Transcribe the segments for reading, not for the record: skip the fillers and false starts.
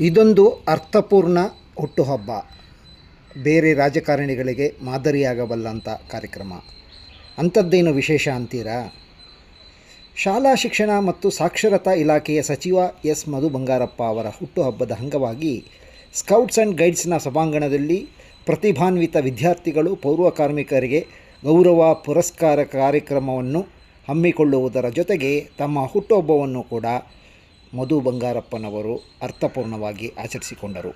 ಇದೊಂದು ಅರ್ಥಪೂರ್ಣ ಹುಟ್ಟುಹಬ್ಬ, ಬೇರೆ ರಾಜಕಾರಣಿಗಳಿಗೆ ಮಾದರಿಯಾಗಬಲ್ಲಂಥ ಕಾರ್ಯಕ್ರಮ. ಅಂಥದ್ದೇನು ವಿಶೇಷ ಅಂತೀರಾ? ಶಾಲಾ ಶಿಕ್ಷಣ ಮತ್ತು ಸಾಕ್ಷರತಾ ಇಲಾಖೆಯ ಸಚಿವ ಎಸ್ ಮಧು ಬಂಗಾರಪ್ಪ ಅವರ ಹುಟ್ಟುಹಬ್ಬದ ಅಂಗವಾಗಿ ಸ್ಕೌಟ್ಸ್ ಆ್ಯಂಡ್ ಗೈಡ್ಸ್ನ ಸಭಾಂಗಣದಲ್ಲಿ ಪ್ರತಿಭಾನ್ವಿತ ವಿದ್ಯಾರ್ಥಿಗಳು ಪೌರ ಕಾರ್ಮಿಕರಿಗೆ ಗೌರವ ಪುರಸ್ಕಾರ ಕಾರ್ಯಕ್ರಮವನ್ನು ಹಮ್ಮಿಕೊಳ್ಳುವುದರ ಜೊತೆಗೆ ತಮ್ಮ ಹುಟ್ಟುಹಬ್ಬವನ್ನು ಕೂಡ ಮಧು ಬಂಗಾರಪ್ಪನವರು ಅರ್ಥಪೂರ್ಣವಾಗಿ ಆಚರಿಸಿಕೊಂಡರು.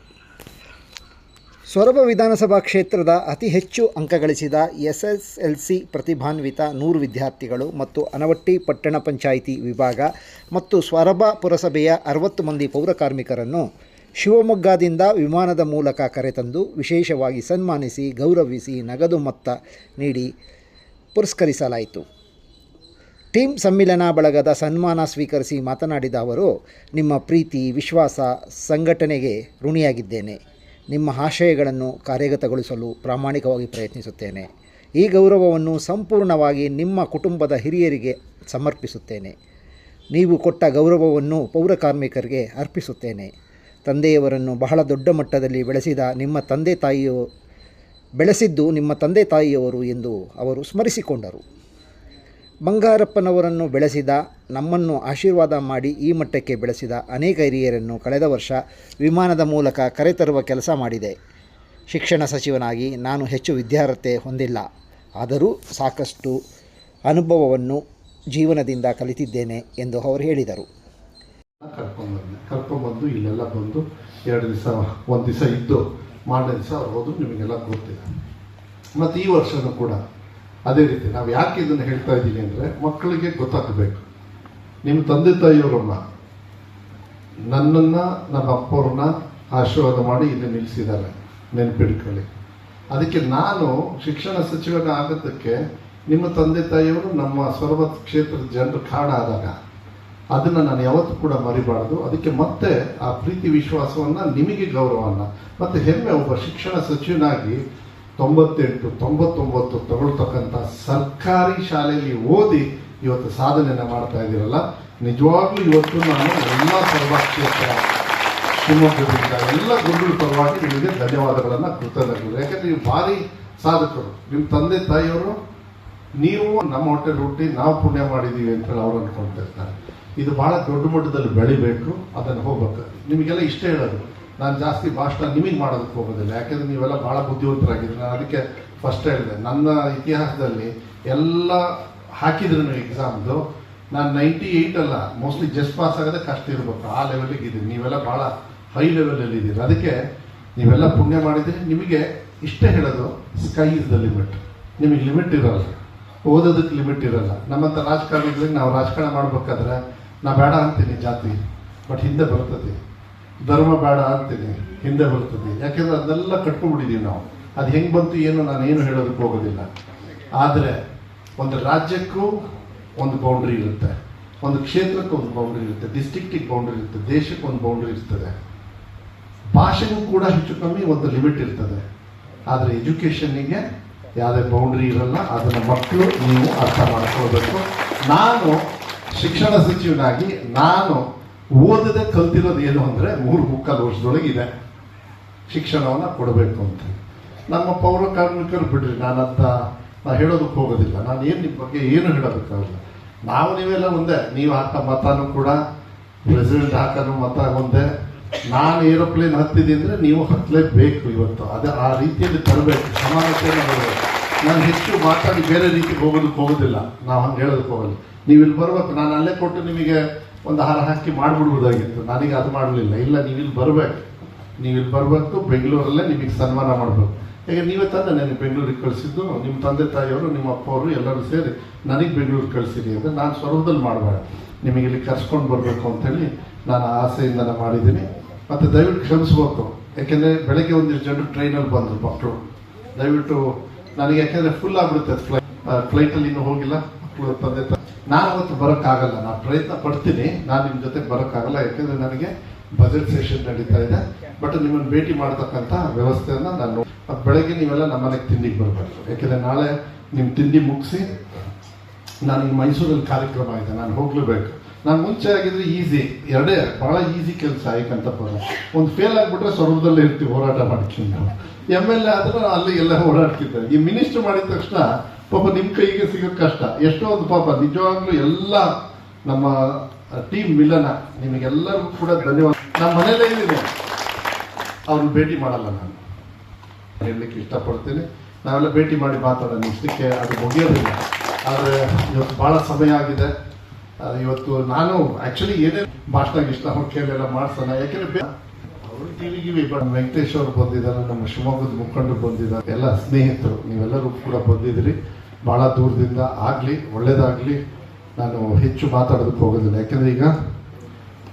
ಸೊರಬ ವಿಧಾನಸಭಾ ಕ್ಷೇತ್ರದ ಅತಿ ಹೆಚ್ಚು ಅಂಕ ಗಳಿಸಿದ SSLC ಪ್ರತಿಭಾನ್ವಿತ 100 ವಿದ್ಯಾರ್ಥಿಗಳು ಮತ್ತು ಆನವಟ್ಟಿ ಪಟ್ಟಣ ಪಂಚಾಯಿತಿ ವಿಭಾಗ ಮತ್ತು ಸೊರಬ ಪುರಸಭೆಯ 60 ಮಂದಿ ಪೌರ ಕಾರ್ಮಿಕರನ್ನು ಶಿವಮೊಗ್ಗದಿಂದ ವಿಮಾನದ ಮೂಲಕ ಕರೆತಂದು ವಿಶೇಷವಾಗಿ ಸನ್ಮಾನಿಸಿ ಗೌರವಿಸಿ ನಗದು ಮೊತ್ತ ನೀಡಿ ಪುರಸ್ಕರಿಸಲಾಯಿತು. ಟೀಮ್ ಸಮ್ಮಿಲನ ಬಳಗದ ಸನ್ಮಾನ ಸ್ವೀಕರಿಸಿ ಮಾತನಾಡಿದ ಅವರು, ನಿಮ್ಮ ಪ್ರೀತಿ, ವಿಶ್ವಾಸ, ಸಂಘಟನೆಗೆ ಋಣಿಯಾಗಿದ್ದೇನೆ. ನಿಮ್ಮ ಆಶಯಗಳನ್ನು ಕಾರ್ಯಗತಗೊಳಿಸಲು ಪ್ರಾಮಾಣಿಕವಾಗಿ ಪ್ರಯತ್ನಿಸುತ್ತೇನೆ. ಈ ಗೌರವವನ್ನು ಸಂಪೂರ್ಣವಾಗಿ ನಿಮ್ಮ ಕುಟುಂಬದ ಹಿರಿಯರಿಗೆ ಸಮರ್ಪಿಸುತ್ತೇನೆ. ನೀವು ಕೊಟ್ಟ ಗೌರವವನ್ನು ಪೌರ ಕಾರ್ಮಿಕರಿಗೆ ಅರ್ಪಿಸುತ್ತೇನೆ. ತಂದೆಯವರನ್ನು ಬಹಳ ದೊಡ್ಡ ಮಟ್ಟದಲ್ಲಿ ಬೆಳೆಸಿದ್ದು ನಿಮ್ಮ ತಂದೆ ತಾಯಿಯವರು ಎಂದು ಅವರು ಸ್ಮರಿಸಿಕೊಂಡರು. ಬಂಗಾರಪ್ಪನವರನ್ನು ಬೆಳೆಸಿದ, ನಮ್ಮನ್ನು ಆಶೀರ್ವಾದ ಮಾಡಿ ಈ ಮಟ್ಟಕ್ಕೆ ಬೆಳೆಸಿದ ಅನೇಕ ಹಿರಿಯರನ್ನು ಕಳೆದ ವರ್ಷ ವಿಮಾನದ ಮೂಲಕ ಕರೆತರುವ ಕೆಲಸ ಮಾಡಿದೆ. ಶಿಕ್ಷಣ ಸಚಿವನಾಗಿ ನಾನು ಹೆಚ್ಚು ವಿದ್ಯಾರ್ಹತೆ ಹೊಂದಿಲ್ಲ, ಆದರೂ ಸಾಕಷ್ಟು ಅನುಭವವನ್ನು ಜೀವನದಿಂದ ಕಲಿತಿದ್ದೇನೆ ಎಂದು ಅವರು ಹೇಳಿದರು. ಕರ್ಕೊಂಡ್ಬಂದು ಇಲ್ಲೆಲ್ಲ ಬಂದು 2 ದಿವಸ 1 ದಿವಸ ಇದ್ದು ಮಾರನೇ ದಿವಸ ಹೋದ್ರು, ನಿಮಗೆಲ್ಲ ಗೊತ್ತಿದೆ. ಮತ್ತು ಈ ವರ್ಷವೂ ಕೂಡ ಅದೇ ರೀತಿ ನಾವು ಯಾಕೆ ಇದನ್ನು ಹೇಳ್ತಾ ಇದ್ದೀವಿ ಅಂದರೆ, ಮಕ್ಕಳಿಗೆ ಗೊತ್ತಾಗಬೇಕು. ನಿಮ್ಮ ತಂದೆ ತಾಯಿಯವರನ್ನ, ನನ್ನನ್ನು, ನಮ್ಮ ಅಪ್ಪವ್ರನ್ನ ಆಶೀರ್ವಾದ ಮಾಡಿ ಇಲ್ಲಿ ನಿಲ್ಲಿಸಿದ್ದಾರೆ, ನೆನಪಿಟ್ಕೊಳ್ಳಿ. ಅದಕ್ಕೆ ನಾನು ಶಿಕ್ಷಣ ಸಚಿವನ ಆಗೋದಕ್ಕೆ ನಿಮ್ಮ ತಂದೆ ತಾಯಿಯವರು ನಮ್ಮ ಸೊರಬ ಕ್ಷೇತ್ರದ ಜನರು ಕಾಡಾದಾಗ ಅದನ್ನು ನಾನು ಯಾವತ್ತೂ ಕೂಡ ಮರಿಬಾರ್ದು. ಅದಕ್ಕೆ ಮತ್ತೆ ಆ ಪ್ರೀತಿ ವಿಶ್ವಾಸವನ್ನು, ನಿಮಗೆ ಗೌರವವನ್ನು ಮತ್ತು ಹೆಮ್ಮೆ, ಒಬ್ಬ ಶಿಕ್ಷಣ ಸಚಿವನಾಗಿ 98, 99 ತಗೊಳ್ತಕ್ಕಂಥ ಸರ್ಕಾರಿ ಶಾಲೆಯಲ್ಲಿ ಓದಿ ಇವತ್ತು ಸಾಧನೆಯನ್ನು ಮಾಡ್ತಾ ಇದ್ದೀರಲ್ಲ, ನಿಜವಾಗ್ಲೂ ಇವತ್ತು ನಾನು ಎಲ್ಲ ಸೊರಬ ಕ್ಷೇತ್ರ, ಶಿವಮೊಗ್ಗದಿಂದ ಎಲ್ಲ ಗುರುಗಳ ಪರವಾಗಿ ನಿಮಗೆ ಧನ್ಯವಾದಗಳನ್ನು ಕೃತಜ್ಞರು. ಯಾಕಂದರೆ ನೀವು ಭಾರಿ ಸಾಧಕರು. ನಿಮ್ಮ ತಂದೆ ತಾಯಿಯವರು, ನೀವು ನಮ್ಮ ಹೊಟ್ಟೆ ಹುಟ್ಟಿ ನಾವು ಪುಣ್ಯ ಮಾಡಿದ್ದೀವಿ ಅಂತೇಳಿ ಅವ್ರು ಅಂದ್ಕೊಳ್ತಾ ಇರ್ತಾರೆ. ಇದು ಭಾಳ ದೊಡ್ಡ ಮಟ್ಟದಲ್ಲಿ ಬೆಳಿಬೇಕು, ಅದನ್ನು ಹೋಗ್ಬೇಕು. ನಿಮಗೆಲ್ಲ ಇಷ್ಟ ಹೇಳೋದು, ನಾನು ಜಾಸ್ತಿ ಭಾಷಣ ನಿಮಗೆ ಮಾಡೋದಕ್ಕೆ ಹೋಗೋದಿಲ್ಲ, ಯಾಕೆಂದರೆ ನೀವೆಲ್ಲ ಭಾಳ ಬುದ್ಧಿವಂತರಾಗಿದ್ದೀರಿ. ನಾನು ಅದಕ್ಕೆ ಫಸ್ಟ್ ಹೇಳಿದೆ, ನನ್ನ ಇತಿಹಾಸದಲ್ಲಿ ಎಲ್ಲ ಹಾಕಿದ್ರೆ ನೀವು ಎಕ್ಸಾಮ್ದು ನಾನು 98 ಅಲ್ಲ, ಮೋಸ್ಟ್ಲಿ ಜಸ್ಟ್ ಪಾಸ್ ಆಗೋದೇ ಕಷ್ಟ ಇರಬೇಕು, ಆ ಲೆವೆಲಿಗೆ ಇದ್ದೀನಿ. ನೀವೆಲ್ಲ ಭಾಳ ಹೈ ಲೆವೆಲಲ್ಲಿ ಇದ್ದೀರಿ. ಅದಕ್ಕೆ ನೀವೆಲ್ಲ ಪುಣ್ಯ ಮಾಡಿದ್ದೀರಿ. ನಿಮಗೆ ಇಷ್ಟೇ ಹೇಳೋದು, ಸ್ಕೈ ಇಸ್ ದ ಲಿಮಿಟ್. ನಿಮಗೆ ಲಿಮಿಟ್ ಇರೋಲ್ಲ, ಓದೋದಕ್ಕೆ ಲಿಮಿಟ್ ಇರೋಲ್ಲ. ನಮ್ಮಂಥ ರಾಜಕಾರಣಿಗಳಿಗೆ ನಾವು ರಾಜಕಾರಣ ಮಾಡ್ಬೇಕಾದ್ರೆ ನಾ ಬೇಡ ಅಂತೀನಿ ಜಾತಿ, ಬಟ್ ಹಿಂದೆ ಬರ್ತದೆ. ಧರ್ಮ ಬೇಡ ಅಂತೀನಿ, ಹಿಂದೆ ಬರ್ತದೆ. ಯಾಕೆಂದ್ರೆ ಅದನ್ನೆಲ್ಲ ಕಟ್ಕೊಂಡ್ಬಿಟ್ಟಿದ್ದೀವಿ ನಾವು. ಅದು ಹೆಂಗೆ ಬಂತು ಏನು ನಾನೇನು ಹೇಳೋದಕ್ಕೆ ಹೋಗೋದಿಲ್ಲ. ಆದರೆ ಒಂದು ರಾಜ್ಯಕ್ಕೂ ಒಂದು ಬೌಂಡ್ರಿ ಇರುತ್ತೆ, ಒಂದು ಕ್ಷೇತ್ರಕ್ಕೆ ಒಂದು ಬೌಂಡ್ರಿ ಇರುತ್ತೆ, ಡಿಸ್ಟ್ರಿಕ್ಟಿಗೆ ಬೌಂಡ್ರಿ ಇರುತ್ತೆ, ದೇಶಕ್ಕೆ ಒಂದು ಬೌಂಡ್ರಿ ಇರ್ತದೆ, ಭಾಷೆಗೂ ಕೂಡ ಹೆಚ್ಚು ಕಮ್ಮಿ ಒಂದು ಲಿಮಿಟ್ ಇರ್ತದೆ. ಆದರೆ ಎಜುಕೇಷನ್ನಿಗೆ ಯಾವುದೇ ಬೌಂಡ್ರಿ ಇರಲ್ಲ. ಅದನ್ನು ಮಕ್ಕಳು ನೀವು ಅರ್ಥ ಮಾಡ್ಕೊಳ್ಬೇಕು. ನಾನು ಶಿಕ್ಷಣ ಸಚಿವನಾಗಿ ನಾನು ಓದದೆ ಕಲ್ತಿರೋದು ಏನು ಅಂದರೆ 3 ವರ್ಷದೊಳಗೆ ಇದೆ, ಶಿಕ್ಷಣವನ್ನು ಕೊಡಬೇಕು ಅಂತ. ನಮ್ಮ ಪೌರ ಕಾರ್ಮಿಕರು ಬಿಡ್ರಿ, ನಾನಂತ ಹೇಳೋದಕ್ಕೆ ಹೋಗೋದಿಲ್ಲ. ನಾನು ಏನು ನಿಮ್ಮ ಬಗ್ಗೆ ಏನು ಹೇಳೋದಕ್ಕಾಗಲ್ಲ. ನಾವು ನೀವೆಲ್ಲ ಒಂದೇ. ನೀವು ಹಾಕೋ ಮತನೂ ಕೂಡ, ಪ್ರೆಸಿಡೆಂಟ್ ಹಾಕೋನು ಮತ ಒಂದೇ. ನಾನು ಏರೋಪ್ಲೇನ್ ಹತ್ತಿದ್ದೀನಿ ಅಂದರೆ ನೀವು ಹತ್ತಲೇಬೇಕು ಇವತ್ತು. ಅದೇ ಆ ರೀತಿಯಲ್ಲಿ ತರಬೇಕು, ಸಮಾನತೆಯನ್ನು ಬರಬೇಕು. ನಾನು ಹೆಚ್ಚು ಮಾತಾಡಿ ಬೇರೆ ರೀತಿಗೆ ಹೋಗೋದಿಲ್ಲ, ನಾವು ಹಂಗೆ ಹೇಳೋದಕ್ಕೆ ಹೋಗಲ್ಲ. ನೀವು ಇಲ್ಲಿ ಬರ್ಬೇಕು. ನಾನು ಅಲ್ಲೇ ಕೊಟ್ಟು ನಿಮಗೆ ಒಂದು ಹಾರ ಹಾಕಿ ಮಾಡಿಬಿಡ್ಬೋದಾಗಿತ್ತು, ನನಗೆ ಅದು ಮಾಡಲಿಲ್ಲ. ಇಲ್ಲ, ನೀವಿಲ್ಲಿ ಬರಬೇಕು, ಬೆಂಗಳೂರಲ್ಲೇ ನಿಮಗೆ ಸನ್ಮಾನ ಮಾಡಬೇಕು. ಈಗ ನೀವೇ ತಂದೆ ನನಗೆ ಬೆಂಗಳೂರಿಗೆ ಕಳಿಸಿದ್ದು, ನಿಮ್ಮ ತಂದೆ ತಾಯಿಯವರು, ನಿಮ್ಮ ಅಪ್ಪವರು ಎಲ್ಲರೂ ಸೇರಿ ನನಗೆ ಬೆಂಗಳೂರಿಗೆ ಕಳಿಸಿರಿ ಅಂದರೆ ನಾನು ಸೊರಬದಲ್ಲಿ ಮಾಡಬೇಡ, ನಿಮಗೆ ಇಲ್ಲಿ ಕರ್ಸ್ಕೊಂಡು ಬರಬೇಕು ಅಂತೇಳಿ ನಾನು ಆಸೆಯಿಂದ ಮಾಡಿದ್ದೀನಿ. ಮತ್ತು ದಯವಿಟ್ಟು ಕ್ಷಮಿಸ್ಬೇಕು, ಯಾಕೆಂದರೆ ಬೆಳಗ್ಗೆ ಒಂದಿಷ್ಟು ಜನರು ಟ್ರೈನಲ್ಲಿ ಬಂದರು ಮಕ್ಕಳು. ದಯವಿಟ್ಟು ನನಗೆ, ಯಾಕೆಂದರೆ ಫುಲ್ ಆಗಿಬಿಡುತ್ತೆ ಫ್ಲೈಟಲ್ಲಿ ಇನ್ನೂ ಹೋಗಿಲ್ಲ ಮಕ್ಕಳು ತಂದೆ ತಾಯಿ. ನಾನು ಅವತ್ತು ಬರೋಕ್ಕಾಗಲ್ಲ, ನಾನು ಪ್ರಯತ್ನ ಪಡ್ತೀನಿ, ನಾನು ನಿಮ್ಮ ಜೊತೆ ಬರೋಕ್ಕಾಗಲ್ಲ. ಯಾಕೆಂದರೆ ನನಗೆ ಬಜೆಟ್ ಸೆಷನ್ ನಡೀತಾ ಇದೆ. ಬಟ್ ನಿಮ್ಮನ್ನು ಭೇಟಿ ಮಾಡ್ತಕ್ಕಂಥ ವ್ಯವಸ್ಥೆಯನ್ನು ನಾನು, ಬೆಳಗ್ಗೆ ನೀವೆಲ್ಲ ನಮ್ಮ ಮನೆಗೆ ತಿಂಡಿಗೆ ಬರಬೇಕು. ಯಾಕೆಂದರೆ ನಾಳೆ ನಿಮ್ಮ ತಿಂಡಿ ಮುಗಿಸಿ ನಾನು ಈಗ ಮೈಸೂರಲ್ಲಿ ಕಾರ್ಯಕ್ರಮ ಇದೆ, ನಾನು ಹೋಗಲೇಬೇಕು. ನಾನು ಮುಂಚೆ ಆಗಿದ್ರೆ ಈಸಿ, ಎರಡೇ ಬಹಳ ಈಸಿ ಕೆಲಸ ಏಕಂತಪ್ಪ. ಒಂದು ಫೇಲ್ ಆಗಿಬಿಟ್ರೆ ಸ್ವರ್ಗದಲ್ಲೇ ಇರ್ತೀವಿ ಹೋರಾಟ ಮಾಡ್ಕೊಂಡು. ನಾವು MLA ಆದ್ರೆ ಅಲ್ಲಿ ಎಲ್ಲ ಓಡಾಡ್ತಿದ್ದಾರೆ. ಈ ಮಿನಿಸ್ಟರ್ ಮಾಡಿದ ತಕ್ಷಣ ಪಾಪ ನಿಮ್ಮ ಕೈಗೆ ಸಿಗೋದು ಕಷ್ಟ. ಎಷ್ಟೋ ಒಂದು ಪಾಪ ನಿಜವಾಗ್ಲೂ ಎಲ್ಲ ನಮ್ಮ ಟೀಮ್ ಮಿಲನ, ನಿಮಗೆಲ್ಲರಿಗೂ ಕೂಡ ಧನ್ಯವಾದ. ನಮ್ಮ ಮನೇಲೇ ಇದ್ದೀನಿ, ಅವ್ರನ್ನ ಭೇಟಿ ಮಾಡಲ್ಲ ನಾನು, ಹೇಳಲಿಕ್ಕೆ ಇಷ್ಟಪಡ್ತೀನಿ. ನಾವೆಲ್ಲ ಭೇಟಿ ಮಾಡಿ ಮಾತಾಡೋಣ, ಇಷ್ಟಕ್ಕೆ ಅದು ಮುಗಿಯೋದಿಲ್ಲ. ಆದರೆ ಇವತ್ತು ಭಾಳ ಸಮಯ ಆಗಿದೆ. ಇವತ್ತು ನಾನು ಆ್ಯಕ್ಚುಲಿ ಏನೇ ಭಾಷಣ ಗಿಷ್ಟ ಅವ್ರ ಕೈಲೆಲ್ಲ ಮಾಡ್ಸೋಣ, ಯಾಕೆಂದರೆ ಅವರು ಟಿವಿಗಿವಿ ವೆಂಕಟೇಶ್ ಅವರು ಬಂದಿದ್ದಾರೆ, ನಮ್ಮ ಶಿವಮೊಗ್ಗದ ಮುಖಂಡರು ಬಂದಿದ್ದಾರೆ, ಎಲ್ಲ ಸ್ನೇಹಿತರು ನೀವೆಲ್ಲರೂ ಕೂಡ ಬಂದಿದ್ದೀರಿ. ಭಾಳ ದೂರದಿಂದ ಆಗಲಿ, ಒಳ್ಳೇದಾಗಲಿ. ನಾನು ಹೆಚ್ಚು ಮಾತಾಡೋದಕ್ಕೆ ಹೋಗೋದಿಲ್ಲ, ಯಾಕೆಂದರೆ ಈಗ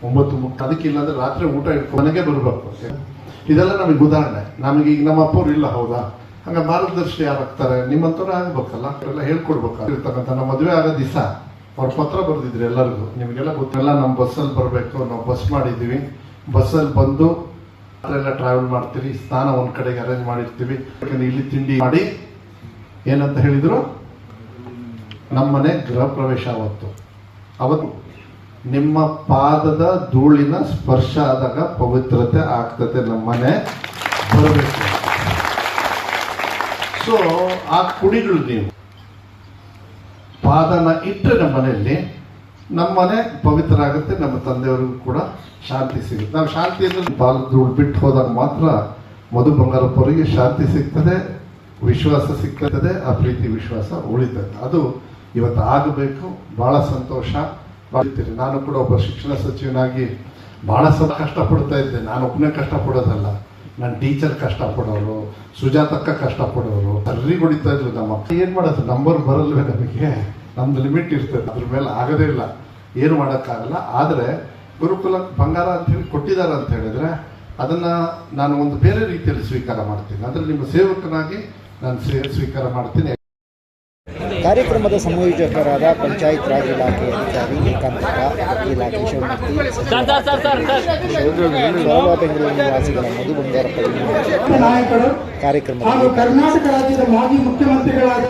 9 ಅದಕ್ಕಿಲ್ಲ ಅಂದರೆ ರಾತ್ರಿ ಊಟ ಇಟ್ಕೊಂಡು ಮನೆಗೆ ಬರಬೇಕು. ಇದೆಲ್ಲ ನಮಗೆ ಉದಾಹರಣೆ. ನಮಗೆ ಈಗ ನಮ್ಮ ಅಪ್ಪವ್ರು ಇಲ್ಲ, ಹೌದಾ? ಹಂಗೆ ಮಾರ್ಗದರ್ಶಿ ಯಾರಾಗ್ತಾರೆ? ನಿಮ್ಮಂಥವ್ರು ಆಗ್ಬೇಕಲ್ಲ, ಎಲ್ಲ ಹೇಳ್ಕೊಡ್ಬೇಕಾಗಿರ್ತಕ್ಕಂಥ. ನಮ್ಮ ಮದುವೆ ಆಗೋ ದಿವಸ ಅವ್ರ ಪತ್ರ ಬರೆದಿದ್ರು ಎಲ್ಲರಿಗೂ, ನಿಮಗೆಲ್ಲ ಗೊತ್ತಿಲ್ಲ. ನಮ್ಮ ಬಸ್ಸಲ್ಲಿ ಬರಬೇಕು, ನಾವು ಬಸ್ ಮಾಡಿದ್ದೀವಿ. ಬಸ್ಸಲ್ಲಿ ಬಂದು ಎಲ್ಲ ಟ್ರಾವೆಲ್ ಮಾಡ್ತೀವಿ, ಸ್ನಾನ ಒಂದು ಕಡೆಗೆ ಅರೇಂಜ್ ಮಾಡಿರ್ತೀವಿ. ಯಾಕಂದ್ರೆ ಇಲ್ಲಿ ತಿಂಡಿ ಮಾಡಿ ಏನಂತ ಹೇಳಿದ್ರು, ನಮ್ಮನೆ ಗೃಹ ಪ್ರವೇಶ ಅವತ್ತು ನಿಮ್ಮ ಪಾದದ ಧೂಳಿನ ಸ್ಪರ್ಶ ಆದಾಗ ಪವಿತ್ರತೆ ಆಗ್ತದೆ, ನಮ್ಮನೆ ಬರಬೇಕು. ಸೊ ಆ ಕುಡಿಗಳು ನೀವು ಪಾದನ ಇಟ್ಟರೆ ನಮ್ಮ ಮನೆಯಲ್ಲಿ, ನಮ್ಮ ಮನೆ ಪವಿತ್ರ ಆಗುತ್ತೆ, ನಮ್ಮ ತಂದೆಯವ್ರಿಗೂ ಕೂಡ ಶಾಂತಿ ಸಿಗುತ್ತೆ. ನಾವು ಶಾಂತಿ ಅಂದರೆ ಪಾದದ ಧೂಳು ಬಿಟ್ಟು ಹೋದಾಗ ಮಾತ್ರ ಮಧು ಬಂಗಾರಪ್ಪವರಿಗೆ ಶಾಂತಿ ಸಿಗ್ತದೆ, ವಿಶ್ವಾಸ ಸಿಗ್ತದೆ, ಆ ಪ್ರೀತಿ ವಿಶ್ವಾಸ ಉಳಿತದೆ. ಅದು ಇವತ್ತು ಆಗಬೇಕು. ಭಾಳ ಸಂತೋಷ. ನಾನು ಕೂಡ ಒಬ್ಬ ಶಿಕ್ಷಣ ಸಚಿವನಾಗಿ ಭಾಳ ಕಷ್ಟಪಡ್ತಾ ಇದ್ದೆ. ನಾನು ಒಬ್ಬನೇ ಕಷ್ಟಪಡೋದಲ್ಲ, ನನ್ನ ಟೀಚರ್ ಕಷ್ಟಪಡೋರು, ಸುಜಾತಕ್ಕ ಕಷ್ಟಪಡೋರು, ಸರ್ರಿ ಹೊಡಿತಾ ಇದ್ರು. ನಮ್ಮ ಅಕ್ಕ ಏನು ಮಾಡೋದು, ನಂಬರ್ ಬರಲ್ವೇ ನಮಗೆ, ನಮ್ದು ಲಿಮಿಟ್ ಇರ್ತದೆ, ಅದ್ರ ಮೇಲೆ ಆಗೋದೇ ಇಲ್ಲ, ಏನು ಮಾಡೋಕ್ಕಾಗಲ್ಲ. ಆದರೆ ಗುರುಕುಲ ಬಂಗಾರ ಅಂತ ಹೇಳಿ ಕೊಟ್ಟಿದ್ದಾರೆ ಅಂತ ಹೇಳಿದ್ರೆ ಅದನ್ನು ನಾನು ಒಂದು ಬೇರೆ ರೀತಿಯಲ್ಲಿ ಸ್ವೀಕಾರ ಮಾಡ್ತೀನಿ. ಅಂದರೆ ನಿಮ್ಮ ಸೇವಕನಾಗಿ ನಾನು ಸ್ವೀಕಾರ ಮಾಡ್ತೀನಿ. ಕಾರ್ಯಕ್ರಮದ ಸಂಯೋಜಕರಾದ ಪಂಚಾಯತ್ ರಾಜ್ ಇಲಾಖೆ ಅಧಿಕಾರಿ ಏಕಾಂತಪ್ಪ, ವಕೀಲ ಕೇಶವಮೂರ್ತಿ, ಸೊರಬ ಬೆಂಗಳೂರು ನಿವಾಸಿಗಳ ಮಧು ಬಂಗಾರಪ್ಪ ಕಾರ್ಯಕ್ರಮ ಕರ್ನಾಟಕ ರಾಜ್ಯದ ಮಾಜಿ ಮುಖ್ಯಮಂತ್ರಿಗಳಾದ